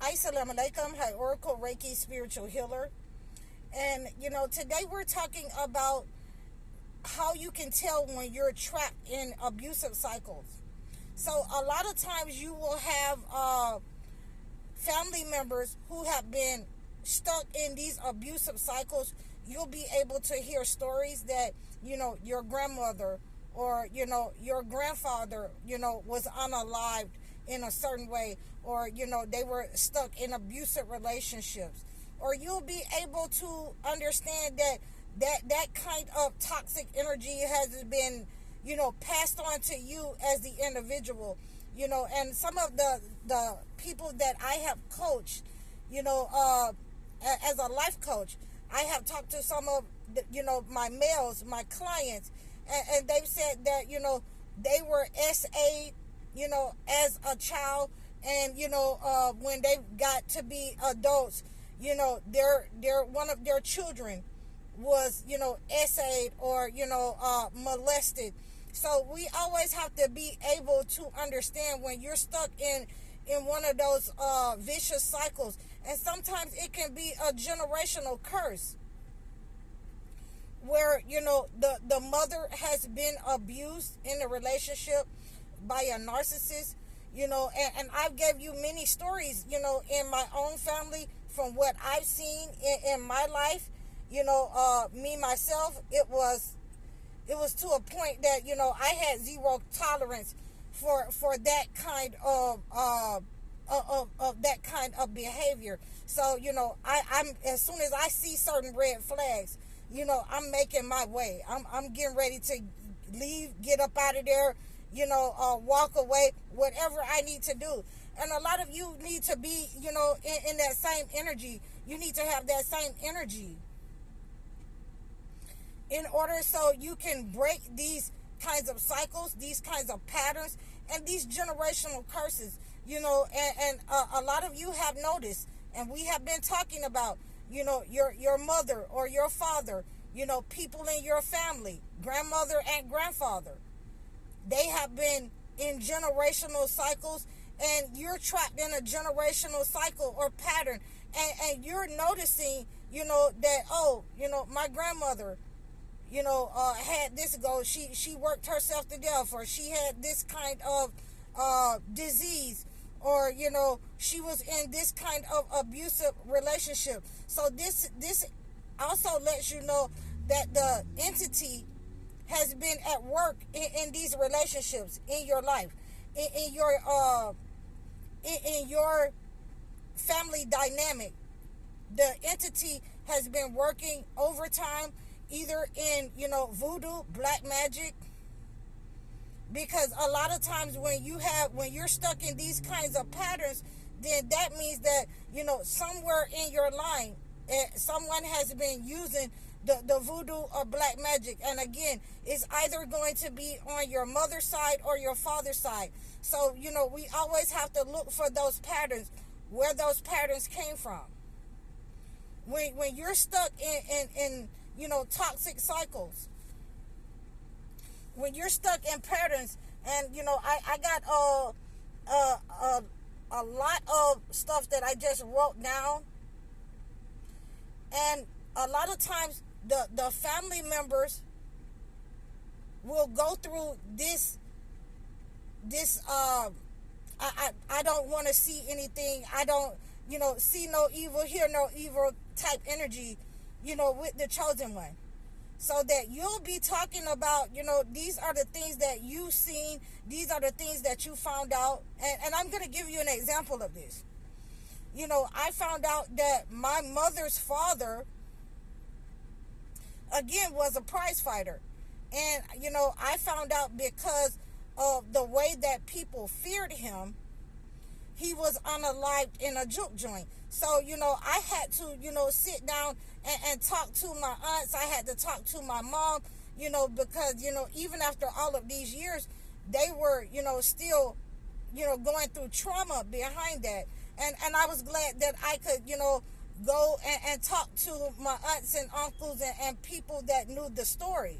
Assalamu alaikum. Hi, Oracle Reiki Spiritual Healer. And, today we're talking about how you can tell when you're trapped in abusive cycles. So, a lot of times you will have family members who have been stuck in these abusive cycles. You'll be able to hear stories that, your grandmother or, your grandfather, was unalived in a certain way, or they were stuck in abusive relationships, or you'll be able to understand that kind of toxic energy has been passed on to you as the individual. And some of the people that I have coached, as a life coach, I have talked to some of my males, my clients, and they've said that they were SA'd as a child, and when they got to be adults, their one of their children was SA'd or molested. So we always have to be able to understand when you're stuck in one of those vicious cycles, and sometimes it can be a generational curse where the mother has been abused in a relationship by a narcissist, and I've gave you many stories, in my own family from what I've seen in my life. Me myself, it was to a point that I had zero tolerance for that kind of that kind of behavior. So I'm as soon as I see certain red flags, I'm making my way. I'm getting ready to leave, get up out of there, walk away, whatever I need to do. And a lot of you need to be, in that same energy. You need to have that same energy in order so you can break these kinds of cycles, these kinds of patterns, and these generational curses. And a lot of you have noticed, and we have been talking about, your mother or your father, people in your family, grandmother and grandfather. They have been in generational cycles, and you're trapped in a generational cycle or pattern, and you're noticing, that, my grandmother, had this go, she worked herself to death, or she had this kind of disease, or she was in this kind of abusive relationship. So this also lets you know that the entity has been at work in these relationships in your life, in your family dynamic. The entity has been working overtime, either in voodoo, black magic, because a lot of times when you're stuck in these kinds of patterns, then that means that somewhere in your line, someone has been using the voodoo or black magic. And again, it's either going to be on your mother's side or your father's side. So we always have to look for those patterns, where those patterns came from. When you're stuck in toxic cycles, when you're stuck in patterns, and I got a lot of stuff that I just wrote down, and a lot of times the family members will go through this I don't want to see anything, I don't see no evil, hear no evil type energy, with the chosen one. So that you'll be talking about, these are the things that you've seen, these are the things that you found out. And I'm going to give you an example of this. I found out that my mother's father, again, was a prize fighter. And, I found out because of the way that people feared him, he was unalived in a juke joint. So, I had to, sit down and talk to my aunts. I had to talk to my mom, because, even after all of these years, they were, still, going through trauma behind that. And I was glad that I could, go and talk to my aunts and uncles and people that knew the story.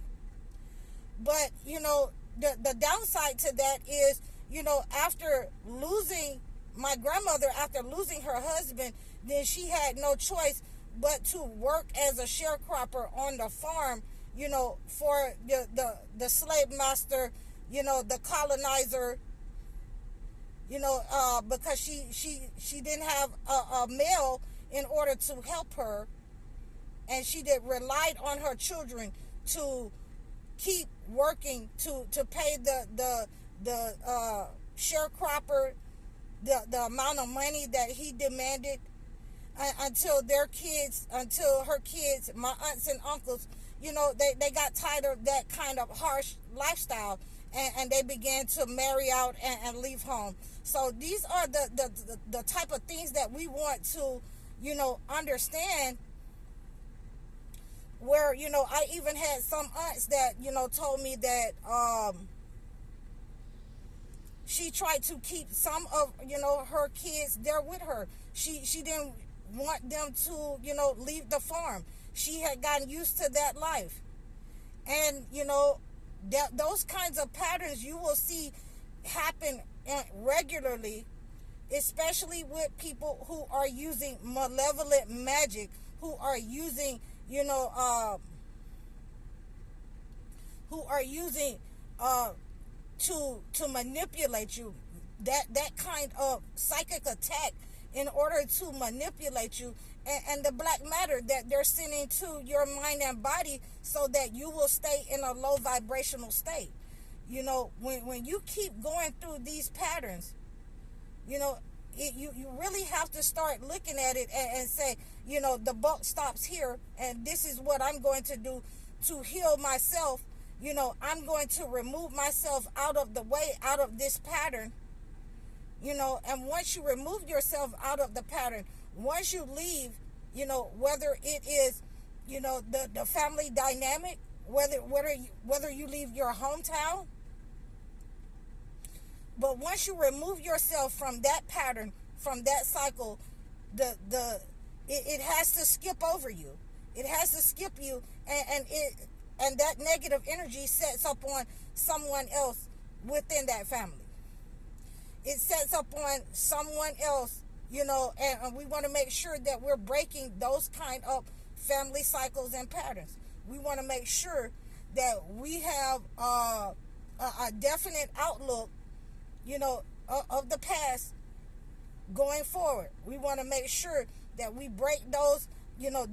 But, the downside to that is, after losing my grandmother, after losing her husband, then she had no choice but to work as a sharecropper on the farm, for the slave master, the colonizer, because she didn't have a male in order to help her, and she did relied on her children to keep working to pay the sharecropper the amount of money that he demanded, until her kids, my aunts and uncles, they got tired of that kind of harsh lifestyle, and they began to marry out and leave home. So these are the type of things that we want to, understand, where, I even had some aunts that, told me that she tried to keep some of, her kids there with her. She didn't want them to, leave the farm. She had gotten used to that life. And, those kinds of patterns you will see happen regularly, especially with people who are using malevolent magic, who are using, to manipulate you, that kind of psychic attack in order to manipulate you, and the black matter that they're sending to your mind and body, so that you will stay in a low vibrational state. When you keep going through these patterns, you really have to start looking at it and say, the buck stops here, and this is what I'm going to do to heal myself. I'm going to remove myself out of the way, out of this pattern. And once you remove yourself out of the pattern, once you leave, whether it is, the family dynamic, whether you leave your hometown, but once you remove yourself from that pattern, from that cycle, it has to skip over you. It has to skip you, and that negative energy sets up on someone else within that family. It sets up on someone else, and we want to make sure that we're breaking those kind of family cycles and patterns. We want to make sure that we have a definite outlook, of the past going forward. We want to make sure that we break those,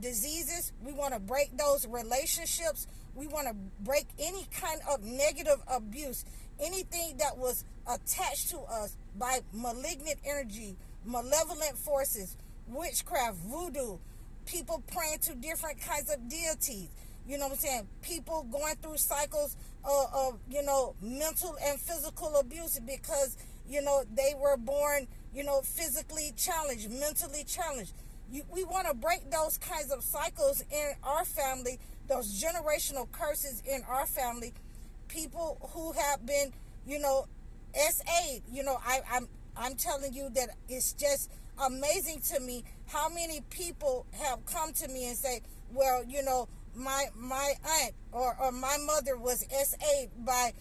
diseases. We want to break those relationships. We want to break any kind of negative abuse, anything that was attached to us by malignant energy, malevolent forces, witchcraft, voodoo, people praying to different kinds of deities. People going through cycles of mental and physical abuse because, they were born, physically challenged, mentally challenged. We want to break those kinds of cycles in our family, those generational curses in our family. People who have been, SA'd, I'm telling you that it's just amazing to me how many people have come to me and say, well, my aunt or my mother was SA'd by,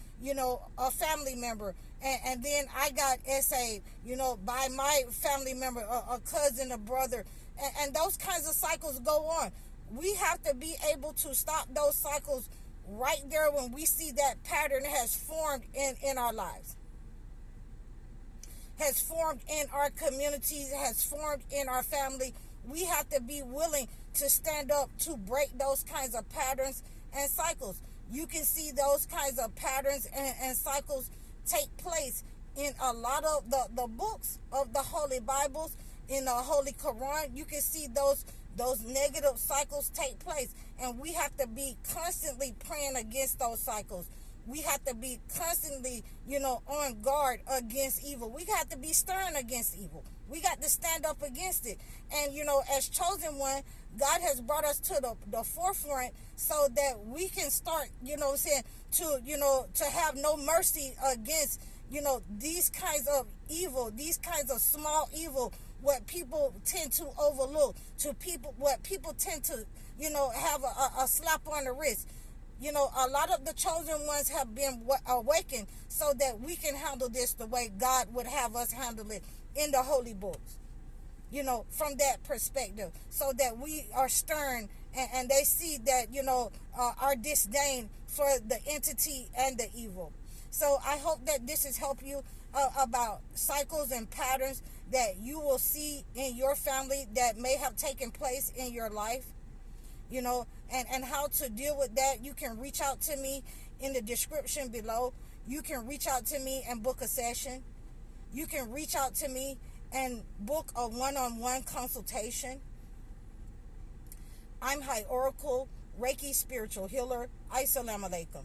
a family member. And then I got SA'd, by my family member, a cousin, a brother. And those kinds of cycles go on. We have to be able to stop those cycles right there when we see that pattern has formed in our lives, has formed in our communities, has formed in our family. We have to be willing to stand up to break those kinds of patterns and cycles. You can see those kinds of patterns and cycles take place in a lot of the books of the Holy Bibles, in the Holy Quran. You can see those negative cycles take place, and we have to be constantly praying against those cycles. We have to be constantly, on guard against evil. We got to be stern against evil. We got to stand up against it. And, as chosen one, God has brought us to the forefront so that we can start, to have no mercy against, these kinds of evil, these kinds of small evil, what people tend to overlook, what people tend to, have a slap on the wrist. A lot of the chosen ones have been awakened so that we can handle this the way God would have us handle it in the holy books, you know, from that perspective, so that we are stern, and they see that, you know, our disdain for the entity and the evil. So I hope that this has helped you about cycles and patterns that you will see in your family that may have taken place in your life, you know, and how to deal with that. You can reach out to me in the description below. You can reach out to me and book a session. You can reach out to me and book a one-on-one consultation. I'm High Oracle, Reiki spiritual healer. Assalamu alaikum.